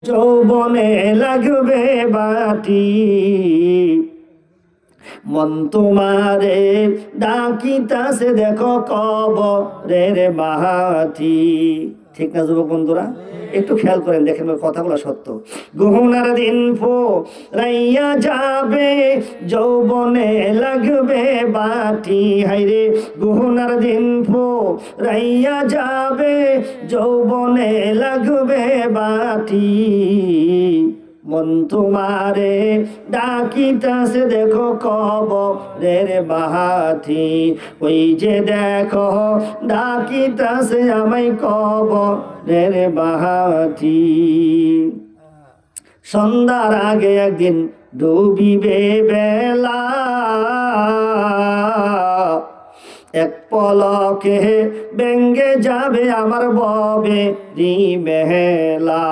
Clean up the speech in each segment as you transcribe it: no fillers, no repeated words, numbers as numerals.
যৌবনে লাগবে বাটি, মন তোমারে ডাকিতাছে দেখো কবরের মাটি। ঠিক না যুবক বন্ধুরা? একটু খেয়াল করেন, দেখেন কথাগুলো সত্য। গহনার দিন রাইয়া যাবে, যৌবনে লাগবে বাটি। হাইরে গহনার দিন রাইয়া যাবে, যৌবনে লাগবে বাটি। মন তোমারে ডাকিতাছে দেখো কবরের মাটি। ওই যে দেখো ডাকিতাছে আমায় কবরের মাটি। সন্ধ্যার আগে একদিন ডুবিবে বেলা, এক পলকে ভেঙ্গে যাবে আমার ববে রি মেলা।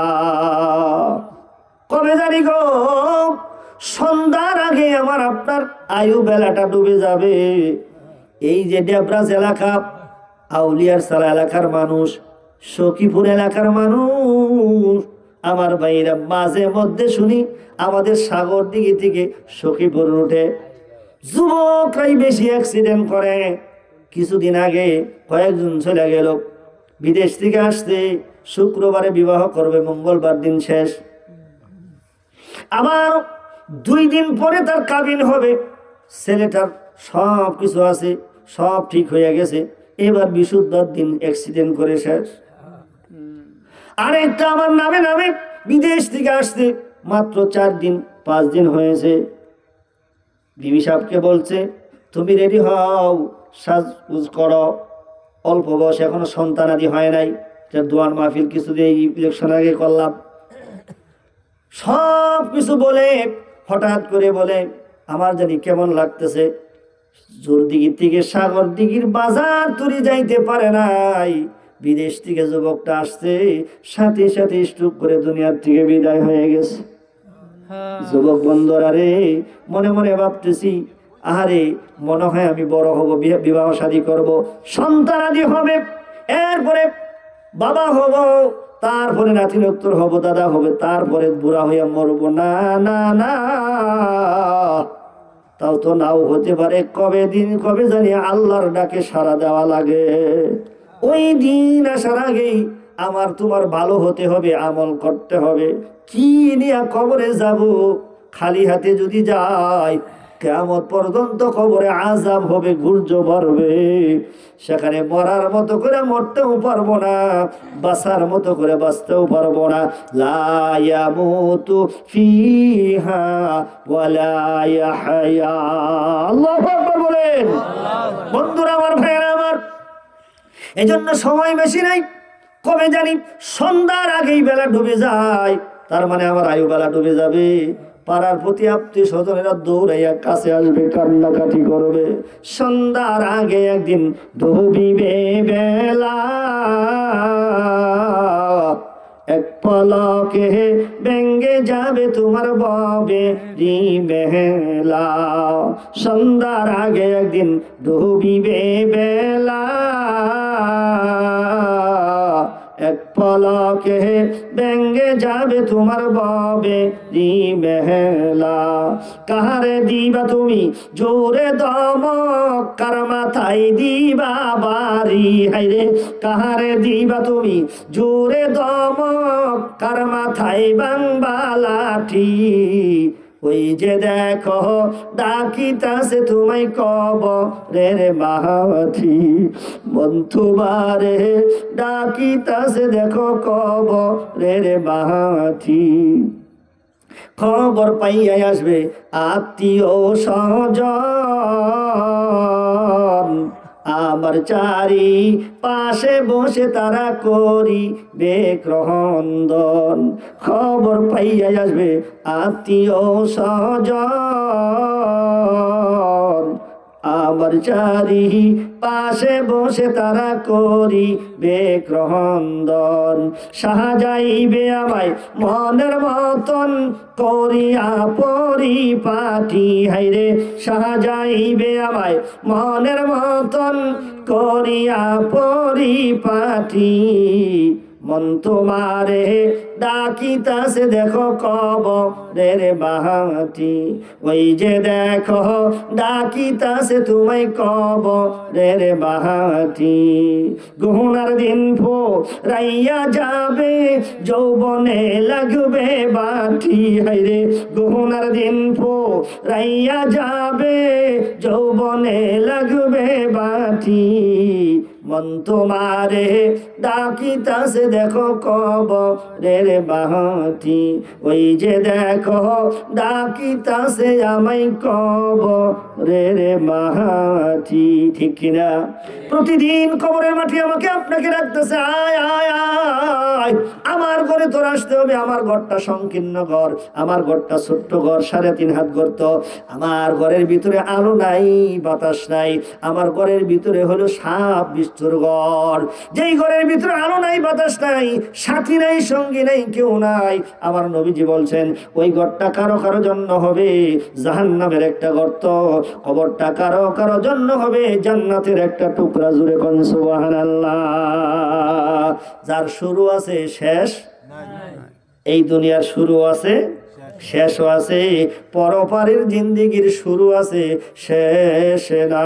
কবে জানি গো, সন্ধ্যার আগে আমার আপনার আয়ু বেলাটা ডুবে যাবে। এই যে ডেবরাজ এলাকা, আউলিয়ার সালা এলাকার মানুষ, সখীপুর এলাকার মানুষ, আমার ভাইরা মাঝে মধ্যে শুনি আমাদের সাগর দিকে থেকে সখীপুর রুটে যুবকরাই বেশি অ্যাক্সিডেন্ট করে। কিছুদিন আগে কয়েকজন চলে গেল, বিদেশ থেকে আসতে, শুক্রবারে বিবাহ করবে, মঙ্গলবার দিন শেষ। আবার 2 দিন পরে তার কাবিন হবে। ছেলেটার সব কিছু আছে, সব ঠিক হয়ে গেছে, এবার বিশুদ্ধর দিন অ্যাক্সিডেন্ট করে শেষ। আরেকটা আমার নামে নামে বিদেশ থেকে আসতে মাত্র 4 দিন 5 দিন হয়েছে। বিবি সাহেবকে বলছে তুমি রেডি হও, সাজগুজ করো, অল্প বয়স, এখনো সন্তানাদি হয় নাই, দোয়ার মাহফিল কিছুদিন ইলেকশন আগে করলাম। সব কিছু বলে হঠাৎ করে বলে আমার জানি কেমন লাগতেছে, জোর দিঘির থেকে সাগর দিঘির বাজার তুরি যাইতে পারে নাই, বিদেশ থেকে যুবকটা আসছে, সাথে সাথে স্ট্রোক করে দুনিয়ার থেকে বিদায় হয়ে গেছে। যুবক বন্ধুরা রে, মনে মনে ভাবতেছি, আহারে মনে হয় আমি বড় হব, বিবাহ শাদী করব, সন্তান আদি হবে, এরপরে বাবা হব, তারপরে নাতি নত্তর হব, দাদা হবে, তারপরে বুড়া হইয়া মরবো। না না না, তাও তো নাও হতে পারে। কবে জানি আল্লাহর ডাকে সাড়া দেওয়া লাগে। ওই দিন আসার আগেই আমার তোমার ভালো হতে হবে, আমল করতে হবে। কি নিয়ে কবরে যাব? খালি হাতে যদি যাই, কিয়ামত পর্যন্ত কবরে আযাব হবে, গুর্জ ভরবে। সেখানে মরার মতো করে মরতেও পারবো না, বাঁচার মতো করে বাঁচতেও পারবো না। লা ইয়ামুতু ফিহা ওয়ালা ইয়াহইয়া। আল্লাহু আকবার বলেন। বন্ধুরা আমার, ভাইয়েরা আমার, এজন্য সময় বেশি নাই। কবে জানি সন্ধ্যার আগেই বেলা ডুবে যায়, তার মানে আমার আয়ু বেলা ডুবে যাবে। পাড়ার প্রতি আত্মীয় স্বজনেরা দৌড়াইয়া কাছে আসবে, কান্নাকাটি করবে। সন্ধ্যার আগে একদিন ডুবিবে বেলা, এক পলকে ভেঙ্গে যাবে তোমার ববে রি মেলা। সন্ধ্যার আগে একদিন ডুবিবে বেলা, এক পলকে ভেঙ্গে যাবে তোমার ববে রি মেলা। কাহারে দিবা তুমি জোরে দমক, কার মাথায় দিবা বাড়ি। হাইরে কাহারে দিবা তুমি জোরে দমক, কার মাথায় বাংবা লাঠি। ওই যে দেখো ডাকিতাছে তোমায় কবরের মাটি, মন তোমারে ডাকিতাছে দেখো কবরের মাটি। খবর পাইয়া আসবে আত্মীয় স্বজন, আমার চারি পাশে বসে তারা করিবে ক্রন্দন। খবর পাইয়া আসবে আত্মীয় স্বজন, আমার চারি পাশে বসে তারা করিবে ক্রন্দন। সাজাইবে আমায় মনের মতন করিয়া পরিপাটি। হাইরে সাজাইবে আমায় মনের মতন করিয়া পরিপাটি। মন তোমারে ডাকিতাছে দেখো কবরের মাটি, ওই যে দেখো ডাকিতাছে তোমায় কবরের মাটি। গুনার দিন রাইয়া যাবে যৌবনে লাগবে বাটি, হাইরে গুনার দিন রাইয়া যাবে যৌবনে লাগবে বাটি, মন তোমারে ডাকিতাছে দেখো কবরের মাটি, ওই যে দেখো ডাকিতাছে আমায় কবরের মাটি। ঠিক কিনা? প্রতিদিন কবরের মাটি আমাকে আপনাকে রাখতেছে, আয় আয় আয় আমার ঘরে তোর আসতে হবে। আমার ঘরটা সংকীর্ণ ঘর, আমার ঘরটা ছোট্ট ঘর, 3.5 হাত গর্ত, আমার ঘরের ভিতরে আলো নাই, বাতাস নাই, আমার ঘরের ভিতরে হলো সাপ বিচ্ছুর ঘর। যেই ঘরের ভিতরে আলো নাই, বাতাস নাই, সাথী নাই, সঙ্গী নাই, কেউ নাই, আমার নবীজি বলছেন ওই ঘরটা কারো কারো জন্য হবে জাহান্নামের একটা গর্ত, কবরটা কারো কারো জন্য হবে জান্নাতের একটা টুকরা। জুড়ে কোন সুবহানাল্লাহ। যার শুরু আছে শেষ এই দুনিয়ার শুরু আছে শেষও আছে, পরপারের জিন্দেগির শুরু আছে শেষ না।